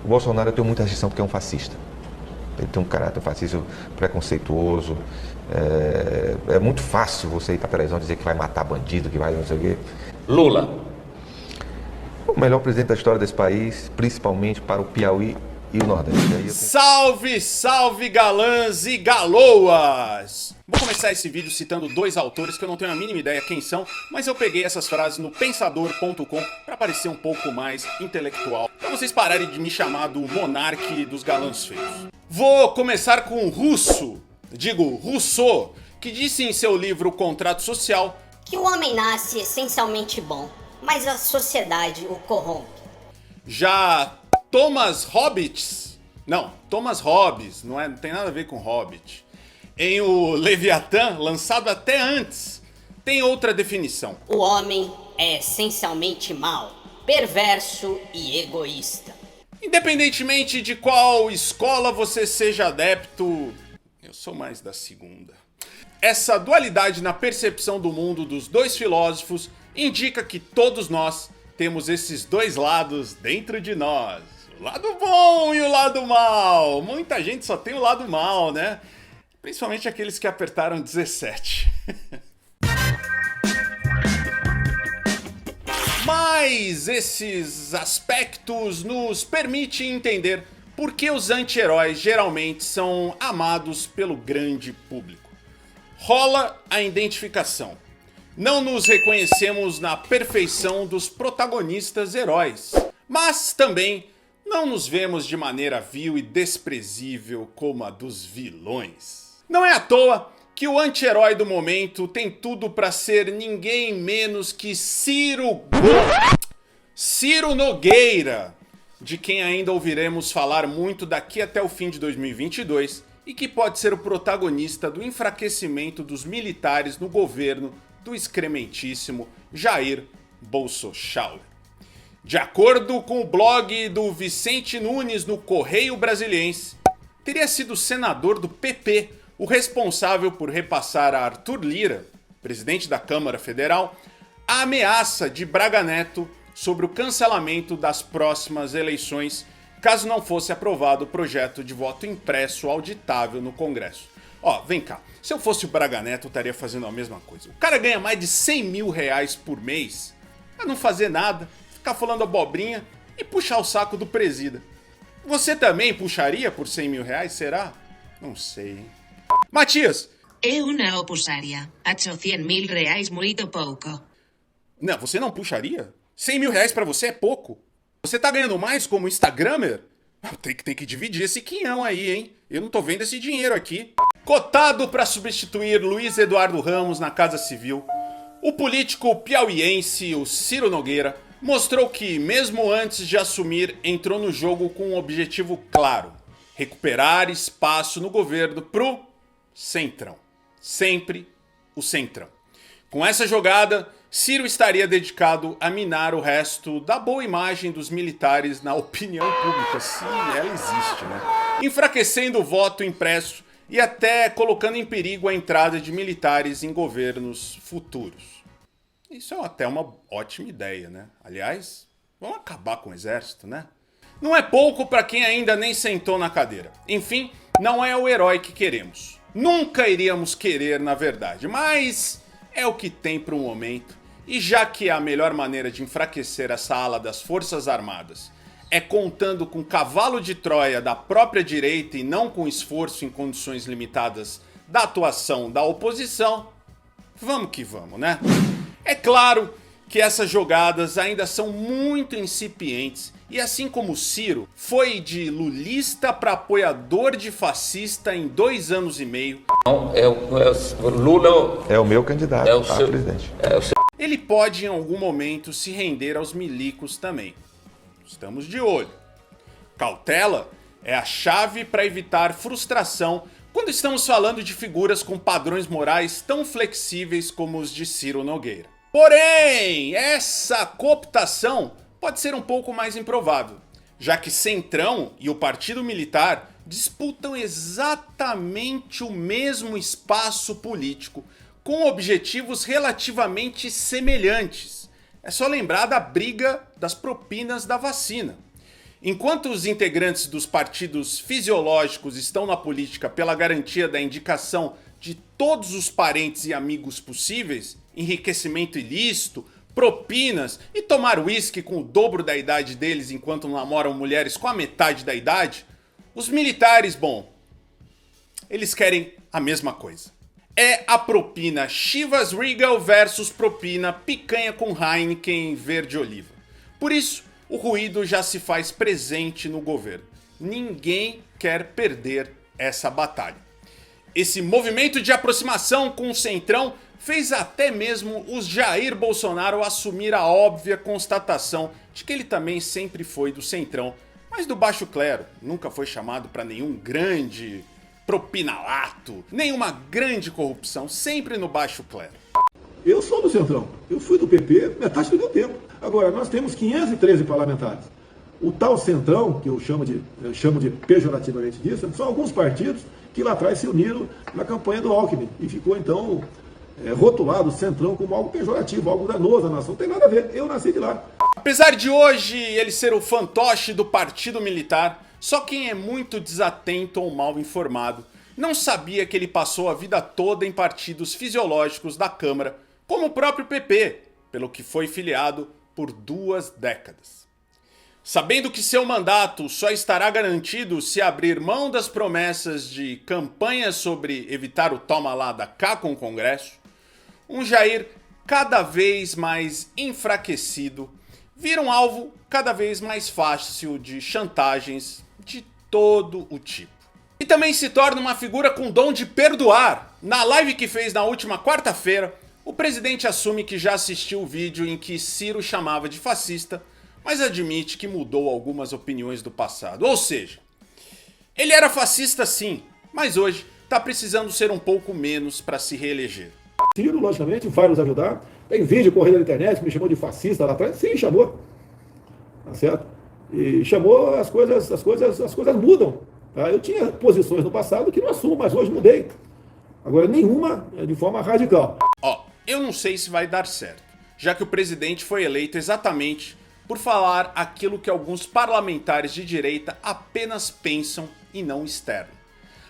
O Bolsonaro eu tenho muita rejeição porque é um fascista. Ele tem um caráter fascista preconceituoso. É muito fácil você ir para a televisão dizer que vai matar bandido, que vai não sei o quê. Lula. O melhor presidente da história desse país, principalmente para o Piauí e o Nordeste. Salve, salve galãs e galoas! Vou começar esse vídeo citando dois autores que eu não tenho a mínima ideia quem são, mas eu peguei essas frases no pensador.com para parecer um pouco mais intelectual, para vocês pararem de me chamar do monarque dos galãs feios. Vou começar com Rousseau, que disse em seu livro O Contrato Social que o homem nasce essencialmente bom, mas a sociedade o corrompe. Já Thomas Hobbes, não tem nada a ver com Hobbit. Em O Leviatã, lançado até antes, tem outra definição. O homem é essencialmente mau, perverso e egoísta. Independentemente de qual escola você seja adepto, eu sou mais da segunda. Essa dualidade na percepção do mundo dos dois filósofos indica que todos nós temos esses dois lados dentro de nós. O lado bom e o lado mal. Muita gente só tem o lado mal, né? Principalmente aqueles que apertaram 17. Mas esses aspectos nos permitem entender por que os anti-heróis geralmente são amados pelo grande público. Rola a identificação. Não nos reconhecemos na perfeição dos protagonistas heróis, mas também não nos vemos de maneira vil e desprezível como a dos vilões. Não é à toa que o anti-herói do momento tem tudo para ser ninguém menos que Ciro Nogueira, de quem ainda ouviremos falar muito daqui até o fim de 2022 e que pode ser o protagonista do enfraquecimento dos militares no governo do excrementíssimo Jair Bolsonaro. De acordo com o blog do Vicente Nunes no Correio Brasiliense, teria sido o senador do PP o responsável por repassar a Arthur Lira, presidente da Câmara Federal, a ameaça de Braga Neto sobre o cancelamento das próximas eleições, caso não fosse aprovado o projeto de voto impresso auditável no Congresso. Vem cá, se eu fosse o Braga Neto, eu estaria fazendo a mesma coisa. O cara ganha mais de 100 mil reais por mês pra não fazer nada, ficar falando abobrinha e puxar o saco do presida. Você também puxaria por 100 mil reais, será? Não sei, hein? Matias! Eu não puxaria. Acho 100 mil reais muito pouco. Não, você não puxaria? 100 mil reais pra você é pouco. Você tá ganhando mais como Instagrammer? Tem que dividir esse quinhão aí, hein? Eu não tô vendo esse dinheiro aqui. Cotado para substituir Luiz Eduardo Ramos na Casa Civil, o político piauiense, o Ciro Nogueira, mostrou que, mesmo antes de assumir, entrou no jogo com um objetivo claro: recuperar espaço no governo pro Centrão. Sempre o Centrão. Com essa jogada, Ciro estaria dedicado a minar o resto da boa imagem dos militares na opinião pública, se ela existe, né? Enfraquecendo o voto impresso e até colocando em perigo a entrada de militares em governos futuros. Isso é até uma ótima ideia, né? Aliás, vamos acabar com o exército, né? Não é pouco para quem ainda nem sentou na cadeira. Enfim, não é o herói que queremos. Nunca iríamos querer, na verdade, mas é o que tem para o momento. E já que a melhor maneira de enfraquecer essa ala das Forças Armadas é contando com cavalo de Troia da própria direita e não com esforço em condições limitadas da atuação da oposição, vamos que vamos, né? É claro que essas jogadas ainda são muito incipientes e, assim como o Ciro foi de lulista para apoiador de fascista em 2 anos e meio, Lula É o meu candidato é o a seu, presidente. ele pode em algum momento se render aos milicos também. Estamos de olho. Cautela é a chave para evitar frustração quando estamos falando de figuras com padrões morais tão flexíveis como os de Ciro Nogueira. Porém, essa cooptação pode ser um pouco mais improvável, já que Centrão e o Partido Militar disputam exatamente o mesmo espaço político, com objetivos relativamente semelhantes. É só lembrar da briga das propinas da vacina. Enquanto os integrantes dos partidos fisiológicos estão na política pela garantia da indicação de todos os parentes e amigos possíveis, enriquecimento ilícito, propinas e tomar uísque com o dobro da idade deles enquanto namoram mulheres com a metade da idade, os militares, bom, eles querem a mesma coisa. É a propina Chivas Regal versus propina picanha com Heineken verde oliva. Por isso, o ruído já se faz presente no governo. Ninguém quer perder essa batalha. Esse movimento de aproximação com o Centrão fez até mesmo o Jair Bolsonaro assumir a óbvia constatação de que ele também sempre foi do Centrão, mas do baixo clero. Nunca foi chamado para nenhum grande propinalato, nenhuma grande corrupção, sempre no baixo clero. Eu sou do Centrão, eu fui do PP metade do meu tempo. Agora, nós temos 513 parlamentares. O tal Centrão, que eu chamo de pejorativamente disso, são alguns partidos que lá atrás se uniram na campanha do Alckmin e ficou então rotulado o Centrão como algo pejorativo, algo danoso à nação. Não tem nada a ver, eu nasci de lá. Apesar de hoje ele ser o fantoche do partido militar, só quem é muito desatento ou mal informado não sabia que ele passou a vida toda em partidos fisiológicos da Câmara, como o próprio PP, pelo que foi filiado por 2 décadas. Sabendo que seu mandato só estará garantido se abrir mão das promessas de campanha sobre evitar o toma lá da cá com o Congresso, um Jair cada vez mais enfraquecido vira um alvo cada vez mais fácil de chantagens de todo o tipo. E também se torna uma figura com dom de perdoar. Na live que fez na última quarta-feira, o presidente assume que já assistiu o vídeo em que Ciro chamava de fascista, mas admite que mudou algumas opiniões do passado. Ou seja, ele era fascista sim, mas hoje está precisando ser um pouco menos para se reeleger. Ciro, logicamente, vai nos ajudar. Tem vídeo correndo na internet que me chamou de fascista lá atrás. Sim, chamou. Tá certo? E chamou, as coisas mudam. Tá? Eu tinha posições no passado que não assumo, mas hoje mudei. Agora, nenhuma de forma radical. Eu não sei se vai dar certo, já que o presidente foi eleito exatamente por falar aquilo que alguns parlamentares de direita apenas pensam e não externam.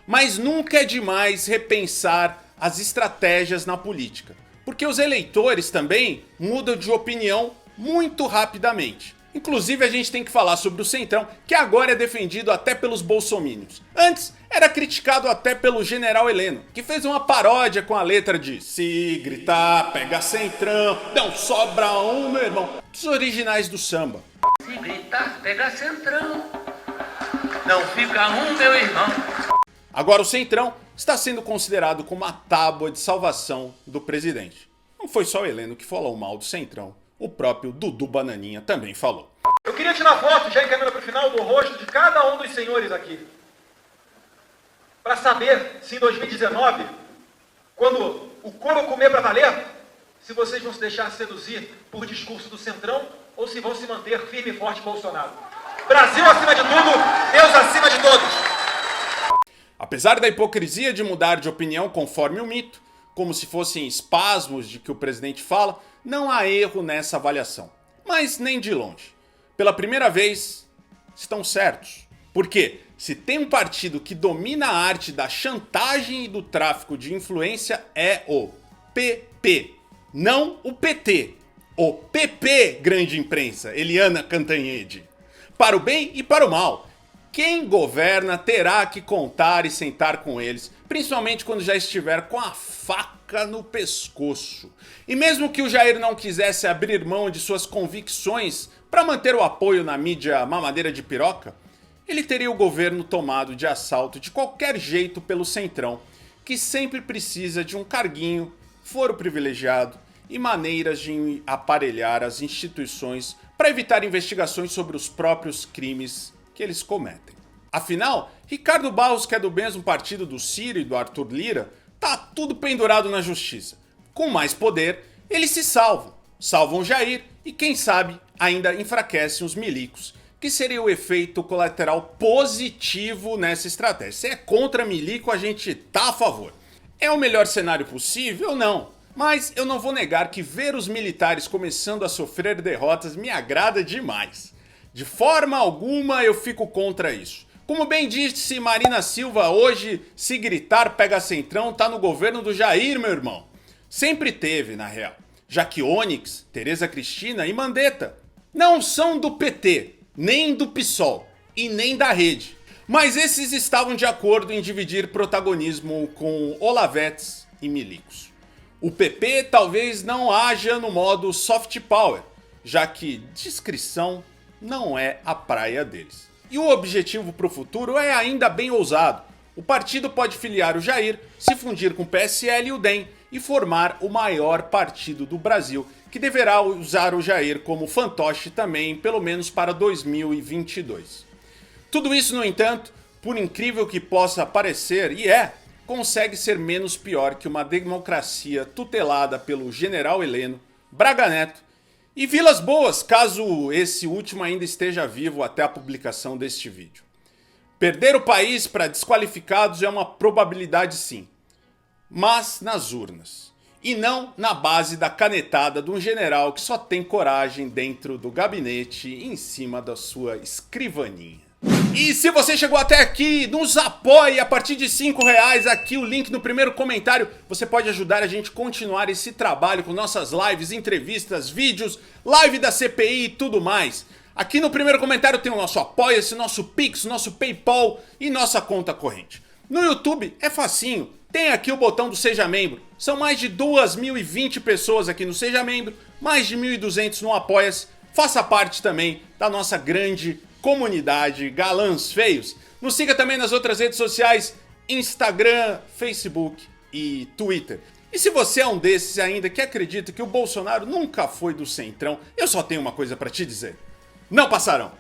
Mas nunca é demais repensar as estratégias na política, porque os eleitores também mudam de opinião muito rapidamente. Inclusive a gente tem que falar sobre o Centrão, que agora é defendido até pelos bolsominions. Antes era criticado até pelo general Heleno, que fez uma paródia com a letra de "Se gritar, pega Centrão, não sobra um, meu irmão", dos originais do samba. Se gritar, pega Centrão, não fica um, meu irmão. Agora o Centrão está sendo considerado como a tábua de salvação do presidente. Não foi só o Heleno que falou mal do Centrão, o próprio Dudu Bananinha também falou. Eu queria tirar foto, já encaminhando para o final, do rosto de cada um dos senhores aqui. Para saber se em 2019, quando o couro comer para valer, se vocês vão se deixar seduzir por discurso do Centrão ou se vão se manter firme e forte Bolsonaro. Brasil acima de tudo, Deus acima de todos. Apesar da hipocrisia de mudar de opinião conforme o mito, como se fossem espasmos de que o presidente fala, não há erro nessa avaliação. Mas nem de longe. Pela primeira vez, estão certos. Porque se tem um partido que domina a arte da chantagem e do tráfico de influência é o PP. Não o PT. O PP, grande imprensa, Eliana Cantanhede. Para o bem e para o mal. Quem governa terá que contar e sentar com eles, principalmente quando já estiver com a faca no pescoço. E mesmo que o Jair não quisesse abrir mão de suas convicções para manter o apoio na mídia mamadeira de piroca, ele teria o governo tomado de assalto de qualquer jeito pelo Centrão, que sempre precisa de um carguinho, foro privilegiado e maneiras de aparelhar as instituições para evitar investigações sobre os próprios crimes que eles cometem. Afinal, Ricardo Barros, que é do mesmo partido do Ciro e do Arthur Lira, tá tudo pendurado na justiça. Com mais poder, eles se salvam. Salvam Jair e, quem sabe, ainda enfraquecem os milicos, que seria o efeito colateral positivo nessa estratégia. Se é contra milico, a gente tá a favor. É o melhor cenário possível? Não. Mas eu não vou negar que ver os militares começando a sofrer derrotas me agrada demais. De forma alguma eu fico contra isso. Como bem disse Marina Silva hoje, se gritar pega centrão, tá no governo do Jair, meu irmão. Sempre teve, na real. Já que Onyx, Tereza Cristina e Mandetta não são do PT, nem do PSOL e nem da Rede. Mas esses estavam de acordo em dividir protagonismo com Olavetes e milicos. O PP talvez não haja no modo soft power, já que discrição não é a praia deles. E o objetivo para o futuro é ainda bem ousado. O partido pode filiar o Jair, se fundir com o PSL e o DEM e formar o maior partido do Brasil, que deverá usar o Jair como fantoche também, pelo menos para 2022. Tudo isso, no entanto, por incrível que possa parecer, e consegue ser menos pior que uma democracia tutelada pelo General Heleno, Braga Neto e Vilas Boas, caso esse último ainda esteja vivo até a publicação deste vídeo. Perder o país para desqualificados é uma probabilidade sim, mas nas urnas. E não na base da canetada de um general que só tem coragem dentro do gabinete em cima da sua escrivaninha. E se você chegou até aqui, nos apoie a partir de R$5, aqui o link no primeiro comentário. Você pode ajudar a gente a continuar esse trabalho com nossas lives, entrevistas, vídeos, live da CPI e tudo mais. Aqui no primeiro comentário tem o nosso Apoia-se, nosso Pix, nosso PayPal e nossa conta corrente. No YouTube é facinho, tem aqui o botão do Seja Membro. São mais de 2.020 pessoas aqui no Seja Membro, mais de 1.200 no Apoia-se. Faça parte também da nossa grande comunidade Galãs Feios. Nos siga também nas outras redes sociais, Instagram, Facebook e Twitter. E se você é um desses ainda que acredita que o Bolsonaro nunca foi do Centrão, eu só tenho uma coisa pra te dizer: não passarão!